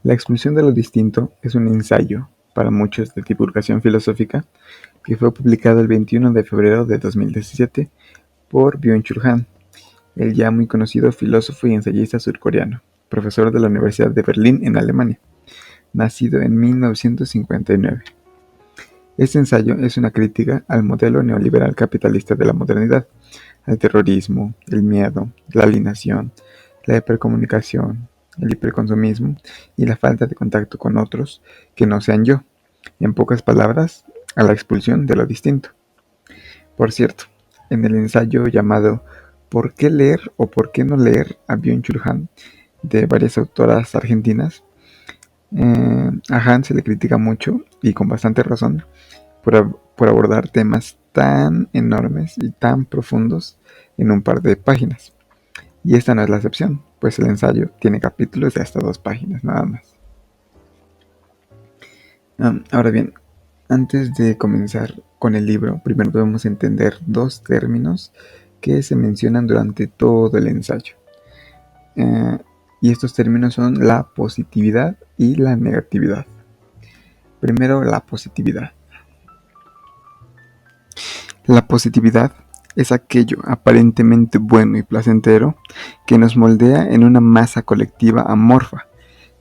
La expulsión de lo distinto es un ensayo, para muchos de divulgación filosófica, que fue publicado el 21 de febrero de 2017 por Byung-Chul Han, el ya muy conocido filósofo y ensayista surcoreano, profesor de la Universidad de Berlín en Alemania, nacido en 1959. Este ensayo es una crítica al modelo neoliberal capitalista de la modernidad, al terrorismo, el miedo, la alienación, la hipercomunicación, el hiperconsumismo y la falta de contacto con otros que no sean yo. En pocas palabras, a la expulsión de lo distinto. Por cierto, en el ensayo llamado ¿Por qué leer o por qué no leer? A Byung-Chul Han, de varias autoras argentinas, a Han se le critica mucho, y con bastante razón, por abordar temas tan enormes y tan profundos en un par de páginas. Y esta no es la excepción, pues el ensayo tiene capítulos de hasta 2 páginas nada más. Ahora bien, antes de comenzar con el libro, primero debemos entender 2 términos que se mencionan durante todo el ensayo. Y estos términos son la positividad y la negatividad. Primero, la positividad. La positividad es aquello aparentemente bueno y placentero que nos moldea en una masa colectiva amorfa,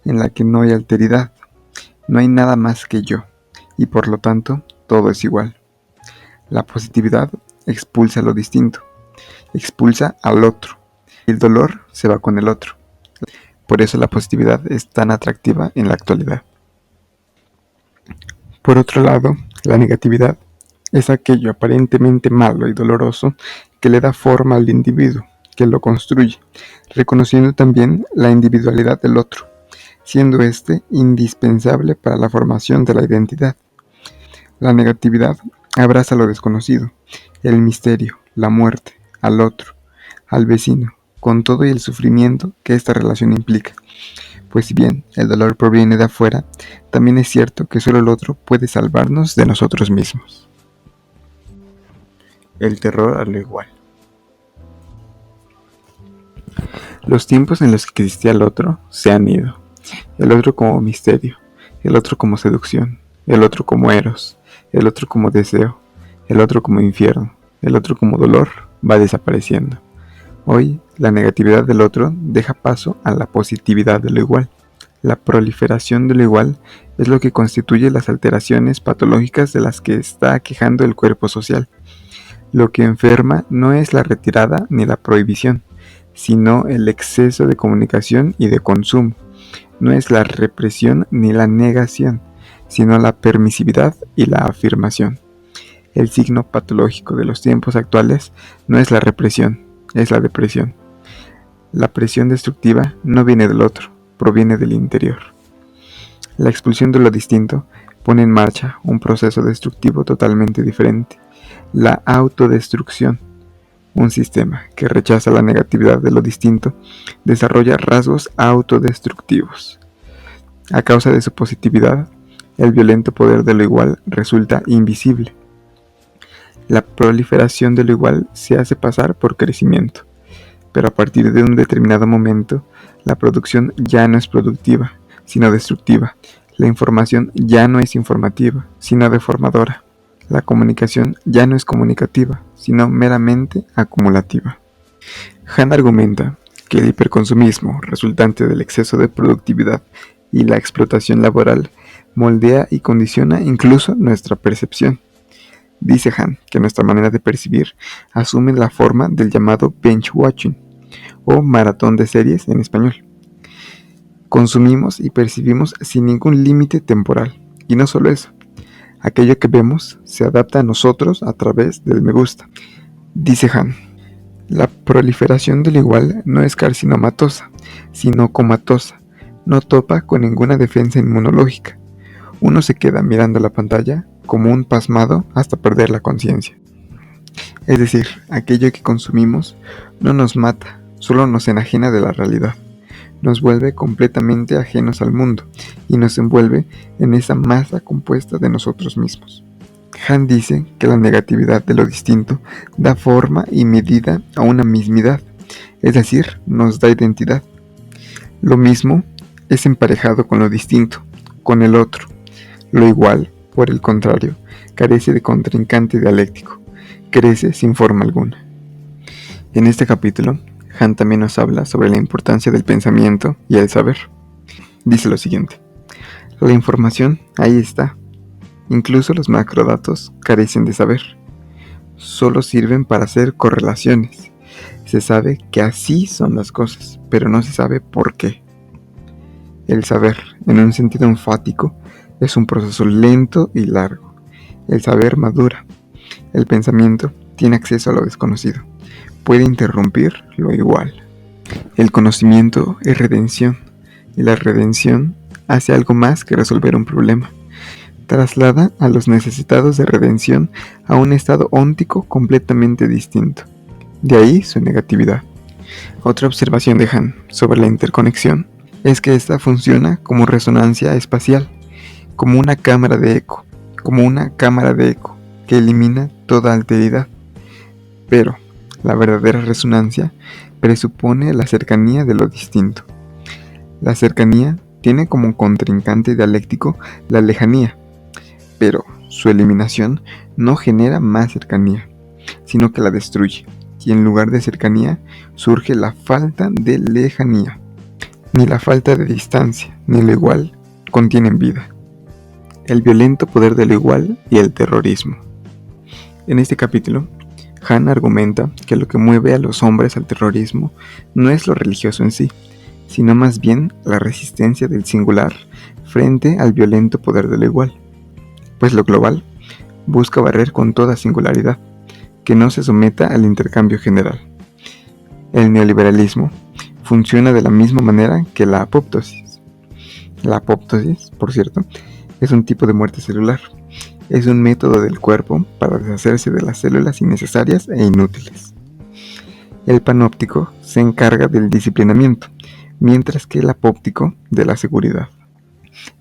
en la que no hay alteridad, no hay nada más que yo, y por lo tanto todo es igual. La positividad expulsa lo distinto, expulsa al otro, y el dolor se va con el otro. Por eso la positividad es tan atractiva en la actualidad. Por otro lado, la negatividad es aquello aparentemente malo y doloroso que le da forma al individuo, que lo construye, reconociendo también la individualidad del otro, siendo éste indispensable para la formación de la identidad. La negatividad abraza lo desconocido, el misterio, la muerte, al otro, al vecino, con todo y el sufrimiento que esta relación implica. Pues si bien el dolor proviene de afuera, también es cierto que solo el otro puede salvarnos de nosotros mismos. El terror a lo igual. Los tiempos en los que existía el otro se han ido. El otro como misterio, el otro como seducción, el otro como eros, el otro como deseo, el otro como infierno, el otro como dolor va desapareciendo. Hoy, la negatividad del otro deja paso a la positividad de lo igual. La proliferación de lo igual es lo que constituye las alteraciones patológicas de las que está aquejando el cuerpo social. Lo que enferma no es la retirada ni la prohibición, sino el exceso de comunicación y de consumo. No es la represión ni la negación, sino la permisividad y la afirmación. El signo patológico de los tiempos actuales no es la represión, es la depresión. La presión destructiva no viene del otro, proviene del interior. La expulsión de lo distinto pone en marcha un proceso destructivo totalmente diferente, la autodestrucción. Un sistema que rechaza la negatividad de lo distinto desarrolla rasgos autodestructivos. A causa de su positividad, el violento poder de lo igual resulta invisible. La proliferación de lo igual se hace pasar por crecimiento, pero a partir de un determinado momento, la producción ya no es productiva, sino destructiva. La información ya no es informativa, sino deformadora. La comunicación ya no es comunicativa, sino meramente acumulativa. Han argumenta que el hiperconsumismo, resultante del exceso de productividad y la explotación laboral, moldea y condiciona incluso nuestra percepción. Dice Han que nuestra manera de percibir asume la forma del llamado binge watching, o maratón de series en español. Consumimos y percibimos sin ningún límite temporal, y no solo eso, aquello que vemos se adapta a nosotros a través del me gusta. Dice Han, la proliferación del igual no es carcinomatosa, sino comatosa, no topa con ninguna defensa inmunológica. Uno se queda mirando la pantalla como un pasmado hasta perder la conciencia. Es decir, aquello que consumimos no nos mata, solo nos enajena de la realidad. Nos vuelve completamente ajenos al mundo y nos envuelve en esa masa compuesta de nosotros mismos. Han dice que la negatividad de lo distinto da forma y medida a una mismidad, es decir, nos da identidad. Lo mismo es emparejado con lo distinto, con el otro. Lo igual, por el contrario, carece de contrincante dialéctico, crece sin forma alguna. En este capítulo, Han también nos habla sobre la importancia del pensamiento y el saber. Dice lo siguiente: la información ahí está. Incluso los macrodatos carecen de saber. Solo sirven para hacer correlaciones. Se sabe que así son las cosas, pero no se sabe por qué. El saber, en un sentido enfático, es un proceso lento y largo. El saber madura. El pensamiento tiene acceso a lo desconocido. Puede interrumpir lo igual. El conocimiento es redención, y la redención hace algo más que resolver un problema. Traslada a los necesitados de redención a un estado óntico completamente distinto. De ahí su negatividad. Otra observación de Han sobre la interconexión es que esta funciona como resonancia espacial, como una cámara de eco, que elimina toda alteridad. Pero la verdadera resonancia presupone la cercanía de lo distinto. La cercanía tiene como contrincante dialéctico la lejanía, pero su eliminación no genera más cercanía, sino que la destruye, y en lugar de cercanía surge la falta de lejanía. Ni la falta de distancia, ni lo igual contienen vida. El violento poder de lo igual y el terrorismo. En este capítulo, Han argumenta que lo que mueve a los hombres al terrorismo no es lo religioso en sí, sino más bien la resistencia del singular frente al violento poder de lo igual. Pues lo global busca barrer con toda singularidad, que no se someta al intercambio general. El neoliberalismo funciona de la misma manera que la apoptosis. La apoptosis, por cierto, es un tipo de muerte celular. Es un método del cuerpo para deshacerse de las células innecesarias e inútiles. El panóptico se encarga del disciplinamiento, mientras que el apóptico de la seguridad.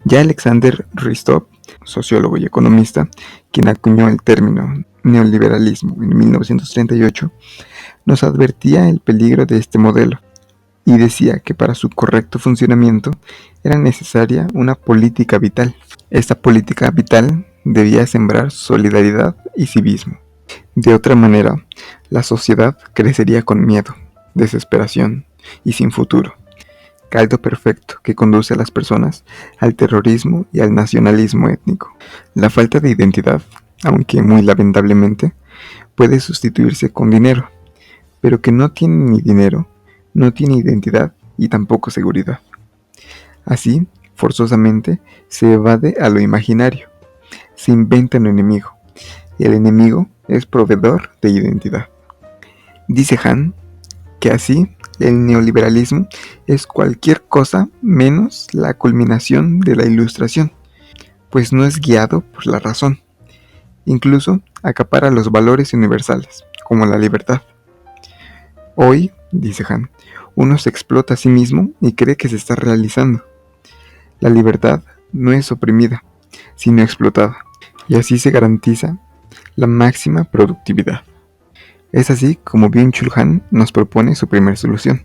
Ya Alexander Rostov, sociólogo y economista, quien acuñó el término neoliberalismo en 1938, nos advertía el peligro de este modelo y decía que para su correcto funcionamiento era necesaria una política vital. Esta política vital debía sembrar solidaridad y civismo. De otra manera, la sociedad crecería con miedo, desesperación y sin futuro. Caldo perfecto que conduce a las personas al terrorismo y al nacionalismo étnico. La falta de identidad, aunque muy lamentablemente, puede sustituirse con dinero, pero que no tiene ni dinero, no tiene identidad y tampoco seguridad. Así, forzosamente, se evade a lo imaginario, se inventa un enemigo, y el enemigo es proveedor de identidad. Dice Han que así el neoliberalismo es cualquier cosa menos la culminación de la Ilustración, pues no es guiado por la razón. Incluso acapara los valores universales, como la libertad. Hoy, dice Han, uno se explota a sí mismo y cree que se está realizando. La libertad no es oprimida, sino explotada, y así se garantiza la máxima productividad. Es así como Byung-Chul Han nos propone su primera solución.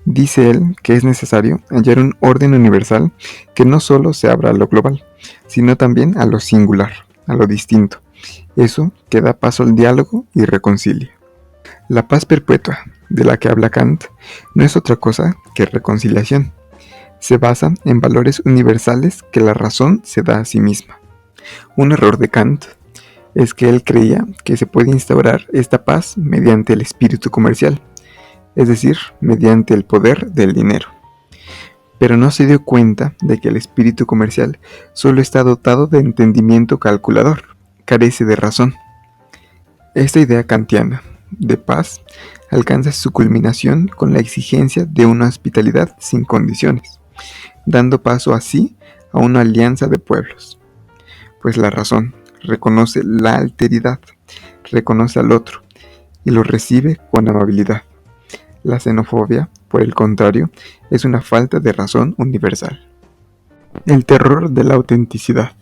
Dice él que es necesario hallar un orden universal que no solo se abra a lo global, sino también a lo singular, a lo distinto. Eso que da paso al diálogo y reconcilia. La paz perpetua, de la que habla Kant, no es otra cosa que reconciliación. Se basa en valores universales que la razón se da a sí misma. Un error de Kant es que él creía que se puede instaurar esta paz mediante el espíritu comercial, es decir, mediante el poder del dinero. Pero no se dio cuenta de que el espíritu comercial solo está dotado de entendimiento calculador, carece de razón. Esta idea kantiana de paz alcanza su culminación con la exigencia de una hospitalidad sin condiciones, dando paso así a una alianza de pueblos. Pues la razón reconoce la alteridad, reconoce al otro y lo recibe con amabilidad. La xenofobia, por el contrario, es una falta de razón universal. El terror de la autenticidad.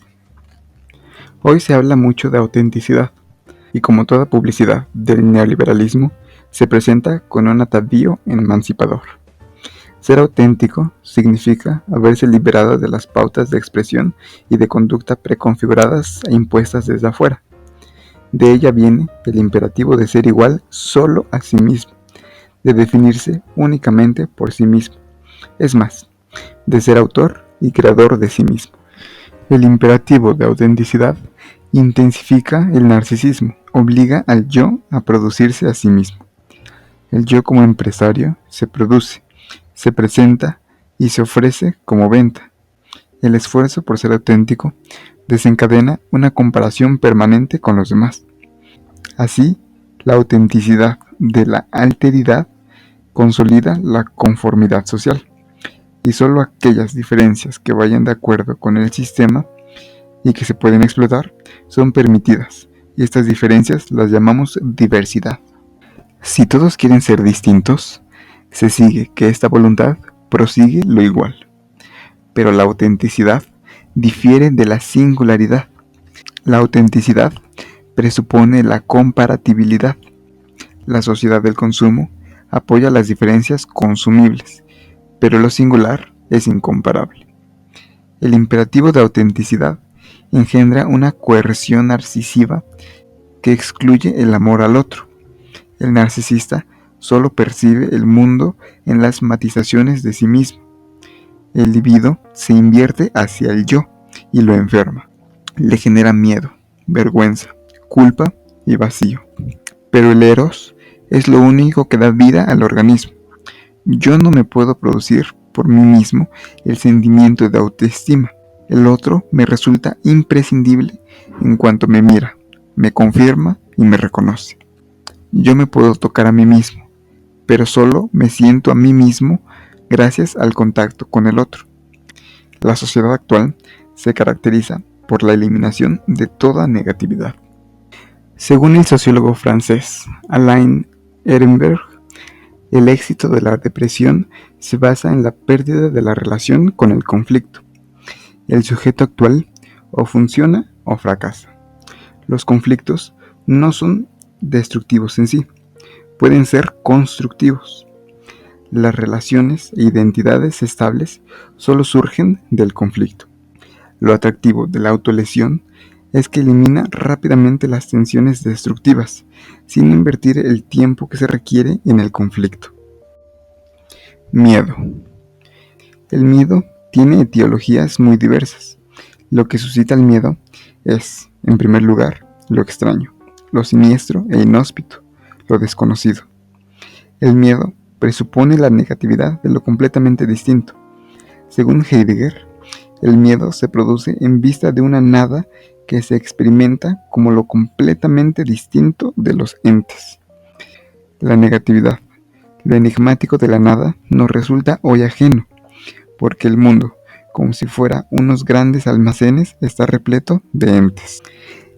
Hoy se habla mucho de autenticidad, y como toda publicidad del neoliberalismo, se presenta con un atavío emancipador. Ser auténtico significa haberse liberado de las pautas de expresión y de conducta preconfiguradas e impuestas desde afuera. De ella viene el imperativo de ser igual solo a sí mismo, de definirse únicamente por sí mismo, es más, de ser autor y creador de sí mismo. El imperativo de autenticidad intensifica el narcisismo, obliga al yo a producirse a sí mismo. El yo como empresario se produce, se presenta y se ofrece como venta. El esfuerzo por ser auténtico desencadena una comparación permanente con los demás. Así, la autenticidad de la alteridad consolida la conformidad social, y solo aquellas diferencias que vayan de acuerdo con el sistema y que se pueden explotar son permitidas, y estas diferencias las llamamos diversidad. Si todos quieren ser distintos, se sigue que esta voluntad prosigue lo igual. Pero la autenticidad difiere de la singularidad. La autenticidad presupone la comparatibilidad. La sociedad del consumo apoya las diferencias consumibles, pero lo singular es incomparable. El imperativo de autenticidad engendra una coerción narcisiva que excluye el amor al otro. El narcisista solo percibe el mundo en las matizaciones de sí mismo. El libido se invierte hacia el yo y lo enferma. Le genera miedo, vergüenza, culpa y vacío. Pero el eros es lo único que da vida al organismo. Yo no me puedo producir por mí mismo el sentimiento de autoestima. El otro me resulta imprescindible en cuanto me mira, me confirma y me reconoce. Yo me puedo tocar a mí mismo, pero solo me siento a mí mismo gracias al contacto con el otro. La sociedad actual se caracteriza por la eliminación de toda negatividad. Según el sociólogo francés Alain Ehrenberg, el éxito de la depresión se basa en la pérdida de la relación con el conflicto. El sujeto actual o funciona o fracasa. Los conflictos no son destructivos en sí, pueden ser constructivos. Las relaciones e identidades estables solo surgen del conflicto. Lo atractivo de la autolesión es que elimina rápidamente las tensiones destructivas, sin invertir el tiempo que se requiere en el conflicto. Miedo. El miedo tiene etiologías muy diversas. Lo que suscita el miedo es, en primer lugar, lo extraño, lo siniestro e inhóspito, lo desconocido. El miedo presupone la negatividad de lo completamente distinto. Según Heidegger, el miedo se produce en vista de una nada que se experimenta como lo completamente distinto de los entes. La negatividad, lo enigmático de la nada, nos resulta hoy ajeno, porque el mundo, como si fuera unos grandes almacenes, está repleto de entes.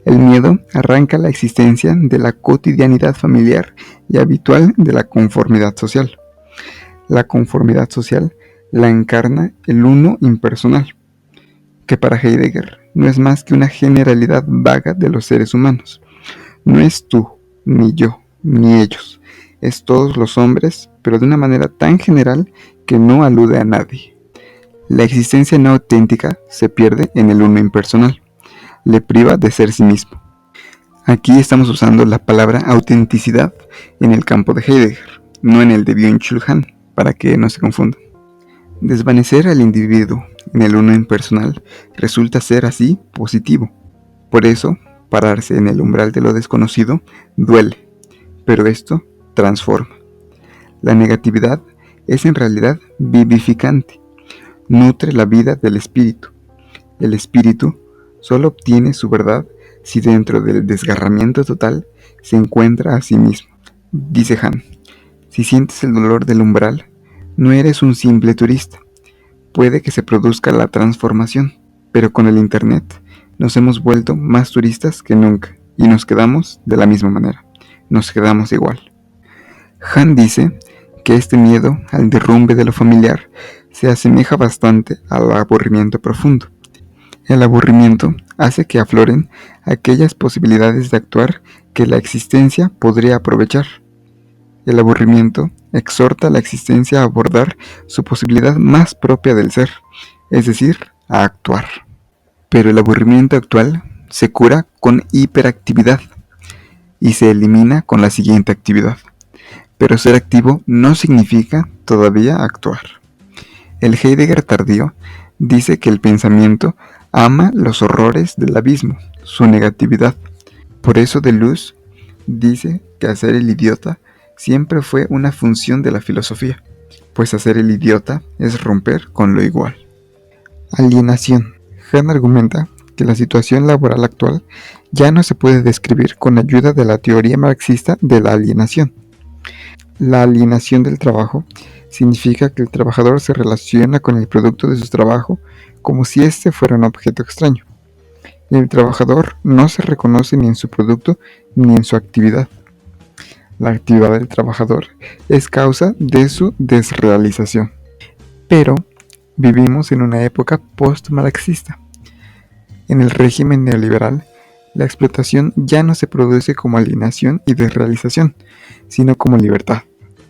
El miedo arranca la existencia de la cotidianidad familiar y habitual de la conformidad social. La conformidad social la encarna el uno impersonal, que para Heidegger no es más que una generalidad vaga de los seres humanos. No es tú, ni yo, ni ellos. Es todos los hombres, pero de una manera tan general que no alude a nadie. La existencia no auténtica se pierde en el uno impersonal. Le priva de ser sí mismo. Aquí estamos usando la palabra autenticidad en el campo de Heidegger, no en el de Byung-Chul Han, para que no se confundan. Desvanecer al individuo en el uno impersonal resulta ser así positivo. Por eso, pararse en el umbral de lo desconocido duele, pero esto transforma. La negatividad es en realidad vivificante, nutre la vida del espíritu. El espíritu solo obtiene su verdad si dentro del desgarramiento total se encuentra a sí mismo. Dice Han, si sientes el dolor del umbral, no eres un simple turista. Puede que se produzca la transformación, pero con el internet nos hemos vuelto más turistas que nunca y nos quedamos de la misma manera, nos quedamos igual. Han dice que este miedo al derrumbe de lo familiar se asemeja bastante al aburrimiento profundo. El aburrimiento hace que afloren aquellas posibilidades de actuar que la existencia podría aprovechar. El aburrimiento exhorta a la existencia a abordar su posibilidad más propia del ser, es decir, a actuar. Pero el aburrimiento actual se cura con hiperactividad y se elimina con la siguiente actividad. Pero ser activo no significa todavía actuar. El Heidegger tardío dice que el pensamiento ama los horrores del abismo, su negatividad. Por eso Deleuze dice que hacer el idiota siempre fue una función de la filosofía, pues hacer el idiota es romper con lo igual. Alienación. Hahn argumenta que la situación laboral actual ya no se puede describir con ayuda de la teoría marxista de la alienación. La alienación del trabajo significa que el trabajador se relaciona con el producto de su trabajo como si éste fuera un objeto extraño. El trabajador no se reconoce ni en su producto ni en su actividad. La actividad del trabajador es causa de su desrealización. Pero vivimos en una época post-marxista. En el régimen neoliberal, la explotación ya no se produce como alienación y desrealización, sino como libertad,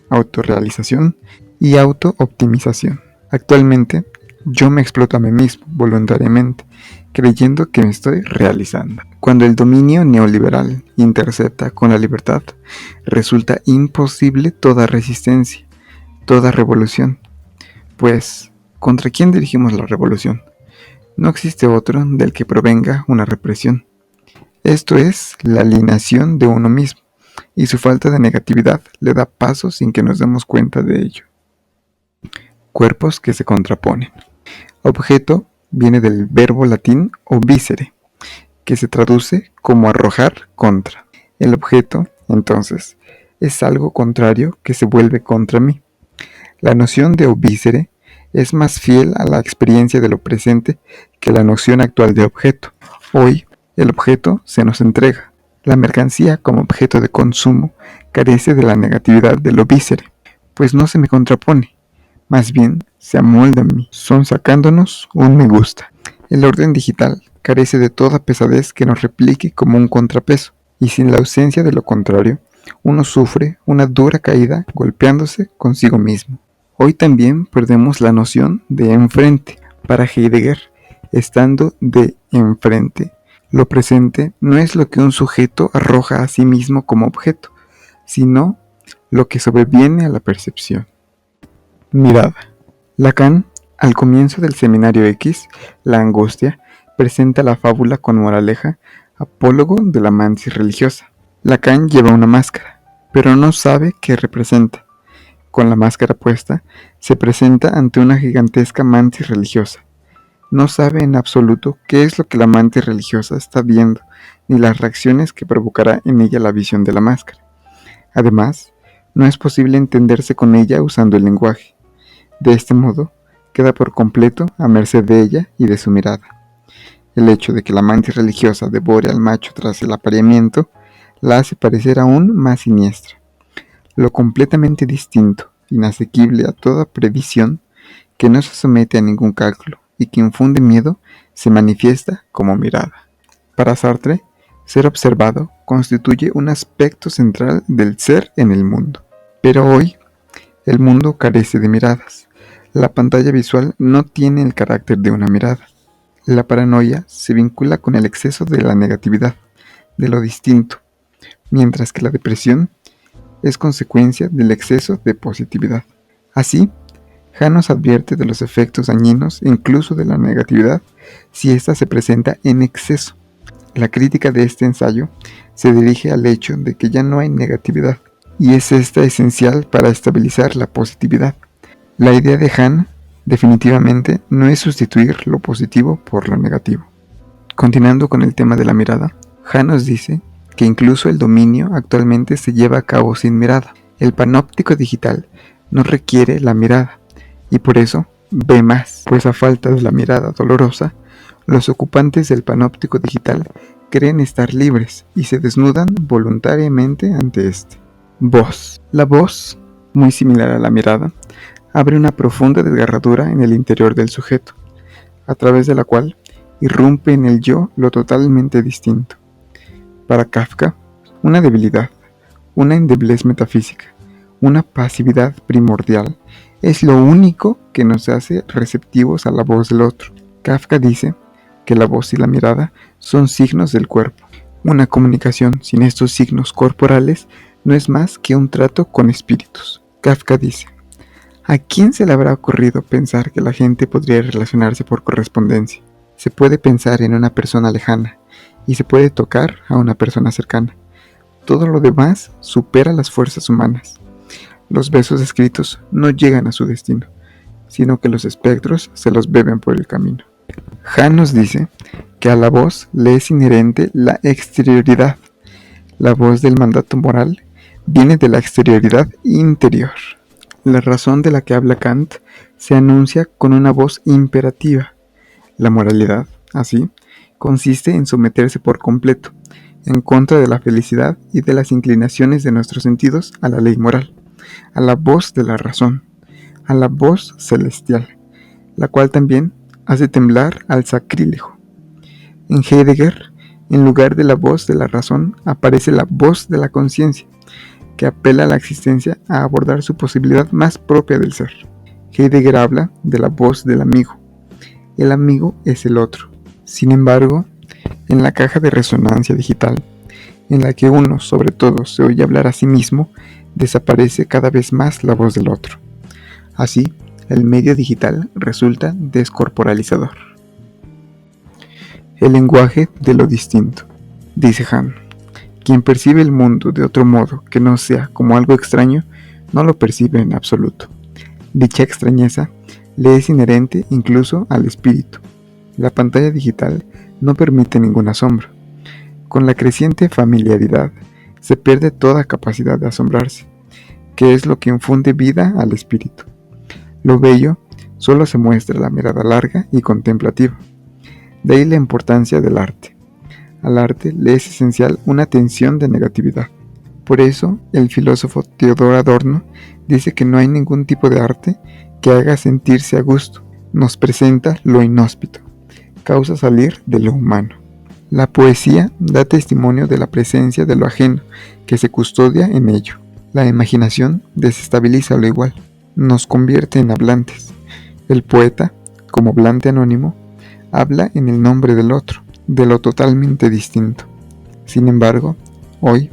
autorrealización y auto-optimización. Actualmente, yo me exploto a mí mismo voluntariamente, creyendo que me estoy realizando. Cuando el dominio neoliberal intercepta con la libertad, resulta imposible toda resistencia, toda revolución. Pues, ¿contra quién dirigimos la revolución? No existe otro del que provenga una represión. Esto es la alienación de uno mismo, y su falta de negatividad le da paso sin que nos demos cuenta de ello. Cuerpos que se contraponen. Objeto viene del verbo latín obicere, que se traduce como arrojar contra. El objeto, entonces, es algo contrario que se vuelve contra mí. La noción de obicere es más fiel a la experiencia de lo presente que la noción actual de objeto. Hoy, el objeto se nos entrega. La mercancía como objeto de consumo carece de la negatividad del obicere, pues no se me contrapone, más bien se amolda a mí, son sacándonos un me gusta. El orden digital carece de toda pesadez que nos replique como un contrapeso, y sin la ausencia de lo contrario, uno sufre una dura caída golpeándose consigo mismo. Hoy también perdemos la noción de enfrente. Para Heidegger, estando de enfrente, lo presente no es lo que un sujeto arroja a sí mismo como objeto, sino lo que sobreviene a la percepción. Mirada. Lacan, al comienzo del Seminario X, La angustia, presenta la fábula con moraleja, apólogo de la mantis religiosa. Lacan lleva una máscara, pero no sabe qué representa. Con la máscara puesta, se presenta ante una gigantesca mantis religiosa. No sabe en absoluto qué es lo que la mantis religiosa está viendo, ni las reacciones que provocará en ella la visión de la máscara. Además, no es posible entenderse con ella usando el lenguaje. De este modo, queda por completo a merced de ella y de su mirada. El hecho de que la mantis religiosa devore al macho tras el apareamiento la hace parecer aún más siniestra. Lo completamente distinto, inasequible a toda previsión, que no se somete a ningún cálculo y que infunde miedo, se manifiesta como mirada. Para Sartre, ser observado constituye un aspecto central del ser en el mundo. Pero hoy, el mundo carece de miradas. La pantalla visual no tiene el carácter de una mirada. La paranoia se vincula con el exceso de la negatividad, de lo distinto, mientras que la depresión es consecuencia del exceso de positividad. Así, Hahn nos advierte de los efectos dañinos incluso de la negatividad si ésta se presenta en exceso. La crítica de este ensayo se dirige al hecho de que ya no hay negatividad, y es esta esencial para estabilizar la positividad. La idea de Hahn definitivamente no es sustituir lo positivo por lo negativo. Continuando con el tema de la mirada, Hahn nos dice que incluso el dominio actualmente se lleva a cabo sin mirada. El panóptico digital no requiere la mirada y por eso ve más, pues a falta de la mirada dolorosa, los ocupantes del panóptico digital creen estar libres y se desnudan voluntariamente ante este. Voz. La voz, muy similar a la mirada, abre una profunda desgarradura en el interior del sujeto, a través de la cual irrumpe en el yo lo totalmente distinto. Para Kafka, una debilidad, una endeblez metafísica, una pasividad primordial, es lo único que nos hace receptivos a la voz del otro. Kafka dice que la voz y la mirada son signos del cuerpo. Una comunicación sin estos signos corporales no es más que un trato con espíritus. Kafka dice: ¿a quién se le habrá ocurrido pensar que la gente podría relacionarse por correspondencia? Se puede pensar en una persona lejana y se puede tocar a una persona cercana. Todo lo demás supera las fuerzas humanas. Los besos escritos no llegan a su destino, sino que los espectros se los beben por el camino. Han nos dice que a la voz le es inherente la exterioridad. La voz del mandato moral viene de la exterioridad interior. La razón de la que habla Kant se anuncia con una voz imperativa. La moralidad, así, consiste en someterse por completo, en contra de la felicidad y de las inclinaciones de nuestros sentidos a la ley moral, a la voz de la razón, a la voz celestial, la cual también hace temblar al sacrílego. En Heidegger, en lugar de la voz de la razón, aparece la voz de la conciencia, que apela a la existencia a abordar su posibilidad más propia del ser. Heidegger habla de la voz del amigo. El amigo es el otro. Sin embargo, en la caja de resonancia digital, en la que uno, sobre todo, se oye hablar a sí mismo, desaparece cada vez más la voz del otro. Así, el medio digital resulta descorporalizador. El lenguaje de lo distinto, dice Han. Quien percibe el mundo de otro modo que no sea como algo extraño, no lo percibe en absoluto. Dicha extrañeza le es inherente incluso al espíritu. La pantalla digital no permite ningún asombro. Con la creciente familiaridad se pierde toda capacidad de asombrarse, que es lo que infunde vida al espíritu. Lo bello solo se muestra a la mirada larga y contemplativa. De ahí la importancia del arte. Al arte le es esencial una tensión de negatividad. Por eso, el filósofo Theodor Adorno dice que no hay ningún tipo de arte que haga sentirse a gusto. Nos presenta lo inhóspito, causa salir de lo humano. La poesía da testimonio de la presencia de lo ajeno que se custodia en ello. La imaginación desestabiliza lo igual, nos convierte en hablantes. El poeta, como hablante anónimo, habla en el nombre del otro, de lo totalmente distinto. Sin embargo, hoy,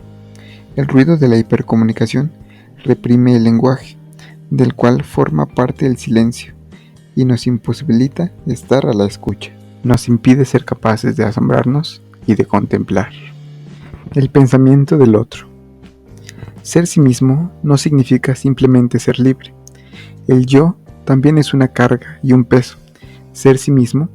el ruido de la hipercomunicación reprime el lenguaje, del cual forma parte el silencio, y nos imposibilita estar a la escucha. Nos impide ser capaces de asombrarnos y de contemplar. El pensamiento del otro. Ser sí mismo no significa simplemente ser libre. El yo también es una carga y un peso. Ser sí mismo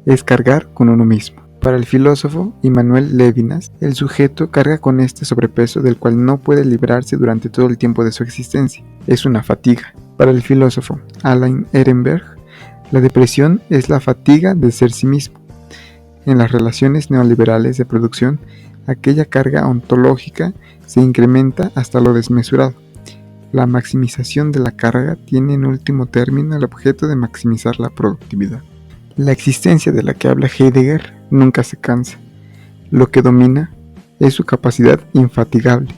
es cargar con uno mismo. Para el filósofo Immanuel Levinas, el sujeto carga con este sobrepeso del cual no puede librarse durante todo el tiempo de su existencia. Es una fatiga. Para el filósofo Alain Ehrenberg, la depresión es la fatiga de ser sí mismo. En las relaciones neoliberales de producción, aquella carga ontológica se incrementa hasta lo desmesurado. La maximización de la carga tiene en último término el objeto de maximizar la productividad. La existencia de la que habla Heidegger nunca se cansa. Lo que domina es su capacidad infatigable,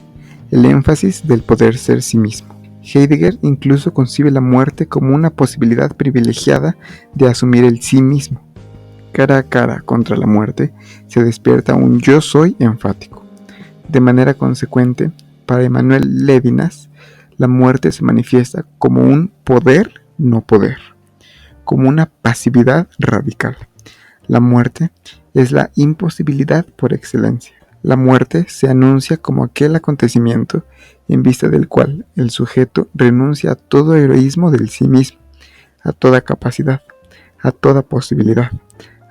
el énfasis del poder ser sí mismo. Heidegger incluso concibe la muerte como una posibilidad privilegiada de asumir el sí mismo. Cara a cara contra la muerte se despierta un yo soy enfático. De manera consecuente, para Emmanuel Levinas, la muerte se manifiesta como un poder no poder, como una pasividad radical. La muerte es la imposibilidad por excelencia. La muerte se anuncia como aquel acontecimiento en vista del cual el sujeto renuncia a todo heroísmo del sí mismo, a toda capacidad, a toda posibilidad,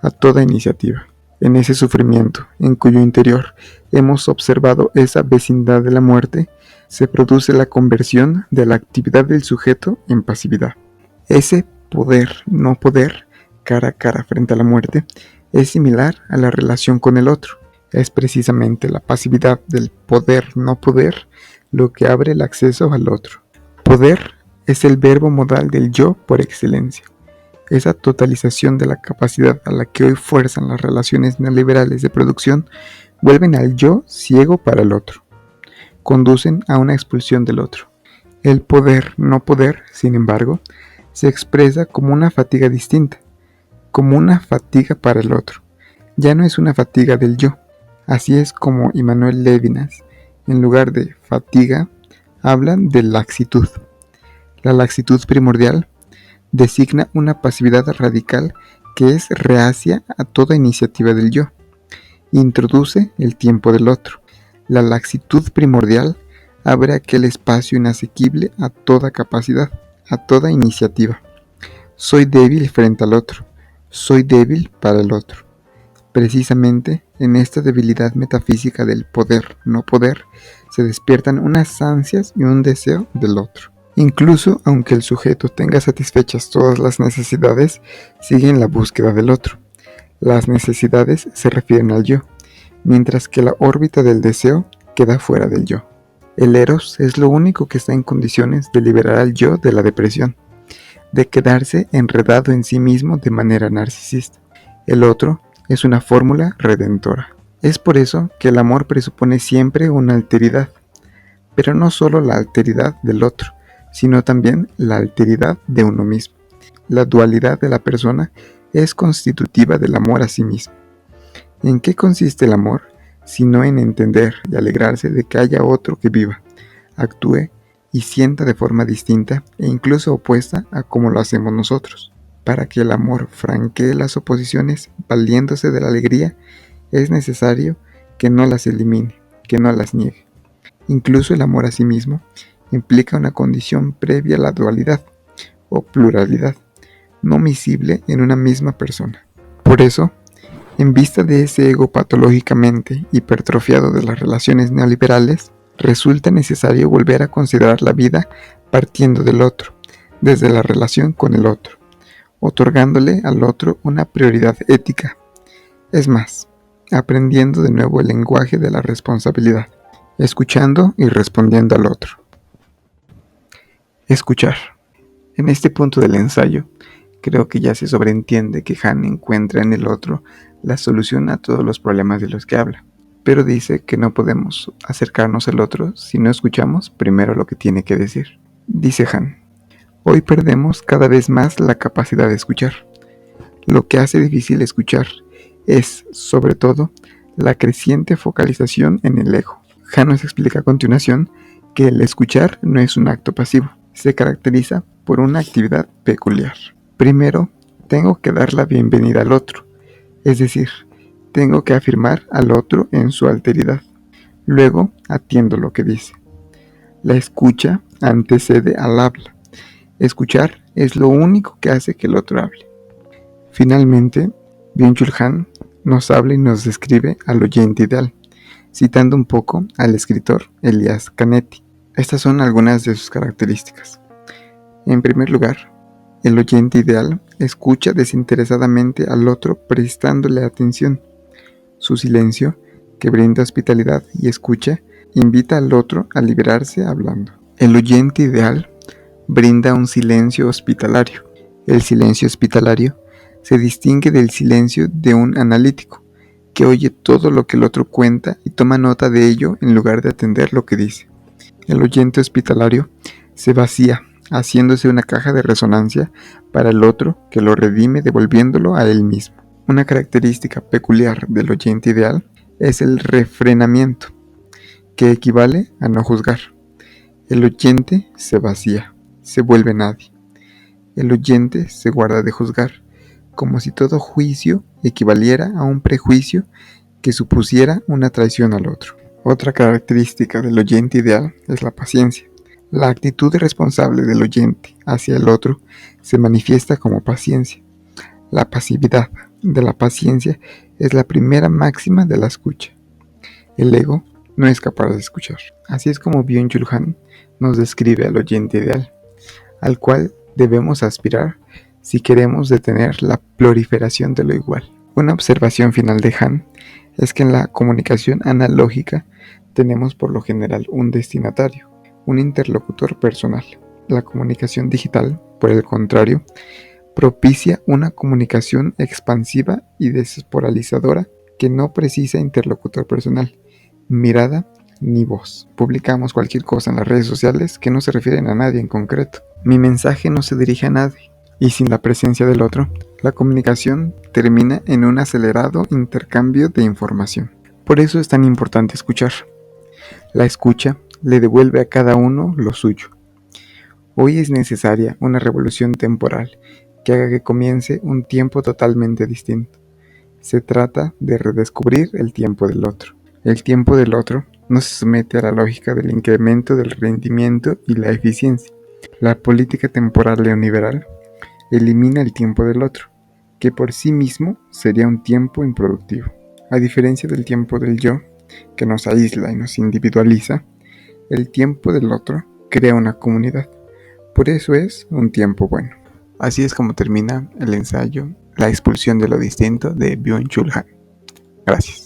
a toda iniciativa. En ese sufrimiento, en cuyo interior hemos observado esa vecindad de la muerte, se produce la conversión de la actividad del sujeto en pasividad. Ese poder, no poder, cara a cara frente a la muerte, es similar a la relación con el otro. Es precisamente la pasividad del poder, no poder, lo que abre el acceso al otro. Poder es el verbo modal del yo por excelencia. Esa totalización de la capacidad a la que hoy fuerzan las relaciones neoliberales de producción vuelven al yo ciego para el otro. Conducen a una expulsión del otro. El poder no poder, sin embargo, se expresa como una fatiga distinta, como una fatiga para el otro. Ya no es una fatiga del yo. Así es como Immanuel Levinas, en lugar de fatiga, hablan de laxitud. La laxitud primordial designa una pasividad radical que es reacia a toda iniciativa del yo. Introduce el tiempo del otro. La laxitud primordial abre aquel espacio inasequible a toda capacidad, a toda iniciativa. Soy débil frente al otro. Soy débil para el otro. Precisamente en esta debilidad metafísica del poder no poder se despiertan unas ansias y un deseo del otro. Incluso aunque el sujeto tenga satisfechas todas las necesidades, sigue en la búsqueda del otro. Las necesidades se refieren al yo, mientras que la órbita del deseo queda fuera del yo. El eros es lo único que está en condiciones de liberar al yo de la depresión, de quedarse enredado en sí mismo de manera narcisista. El otro es una fórmula redentora. Es por eso que el amor presupone siempre una alteridad, pero no solo la alteridad del otro, sino también la alteridad de uno mismo. La dualidad de la persona es constitutiva del amor a sí mismo. ¿En qué consiste el amor? Sino en entender y alegrarse de que haya otro que viva, actúe y sienta de forma distinta e incluso opuesta a como lo hacemos nosotros. Para que el amor franquee las oposiciones, valiéndose de la alegría, es necesario que no las elimine, que no las niegue. Incluso el amor a sí mismo implica una condición previa a la dualidad o pluralidad, no miscible en una misma persona. Por eso, en vista de ese ego patológicamente hipertrofiado de las relaciones neoliberales, resulta necesario volver a considerar la vida partiendo del otro, desde la relación con el otro, otorgándole al otro una prioridad ética. Es más, aprendiendo de nuevo el lenguaje de la responsabilidad, escuchando y respondiendo al otro. Escuchar. En este punto del ensayo, creo que ya se sobreentiende que Han encuentra en el otro la solución a todos los problemas de los que habla, pero dice que no podemos acercarnos al otro si no escuchamos primero lo que tiene que decir. Dice Han: hoy perdemos cada vez más la capacidad de escuchar. Lo que hace difícil escuchar es, sobre todo, la creciente focalización en el ego. Han nos explica a continuación que el escuchar no es un acto pasivo, se caracteriza por una actividad peculiar. Primero, tengo que dar la bienvenida al otro, es decir, tengo que afirmar al otro en su alteridad. Luego, atiendo lo que dice. La escucha antecede al habla. Escuchar es lo único que hace que el otro hable. Finalmente, Byung-Chul Han nos habla y nos describe al oyente ideal, citando un poco al escritor Elias Canetti. Estas son algunas de sus características. En primer lugar, el oyente ideal escucha desinteresadamente al otro prestándole atención. Su silencio, que brinda hospitalidad y escucha, invita al otro a liberarse hablando. El oyente ideal brinda un silencio hospitalario. El silencio hospitalario se distingue del silencio de un analítico, que oye todo lo que el otro cuenta y toma nota de ello en lugar de atender lo que dice. El oyente hospitalario se vacía, haciéndose una caja de resonancia para el otro que lo redime devolviéndolo a él mismo. Una característica peculiar del oyente ideal es el refrenamiento, que equivale a no juzgar. El oyente se vacía, se vuelve nadie. El oyente se guarda de juzgar, como si todo juicio equivaliera a un prejuicio que supusiera una traición al otro. Otra característica del oyente ideal es la paciencia. La actitud responsable del oyente hacia el otro se manifiesta como paciencia. La pasividad de la paciencia es la primera máxima de la escucha. El ego no es capaz de escuchar. Así es como Byung-Chul Han nos describe al oyente ideal, al cual debemos aspirar si queremos detener la proliferación de lo igual. Una observación final de Han es que en la comunicación analógica tenemos por lo general un destinatario, un interlocutor personal. La comunicación digital, por el contrario, propicia una comunicación expansiva y desporalizadora que no precisa interlocutor personal, mirada ni voz. Publicamos cualquier cosa en las redes sociales que no se refieren a nadie en concreto. Mi mensaje no se dirige a nadie, y sin la presencia del otro, la comunicación termina en un acelerado intercambio de información. Por eso es tan importante escuchar. La escucha le devuelve a cada uno lo suyo. Hoy es necesaria una revolución temporal que haga que comience un tiempo totalmente distinto. Se trata de redescubrir el tiempo del otro. El tiempo del otro no se somete a la lógica del incremento del rendimiento y la eficiencia. La política temporal neoliberal elimina el tiempo del otro, que por sí mismo sería un tiempo improductivo. A diferencia del tiempo del yo, que nos aísla y nos individualiza, el tiempo del otro crea una comunidad. Por eso es un tiempo bueno. Así es como termina el ensayo La expulsión de lo distinto de Byung-Chul Han. Gracias.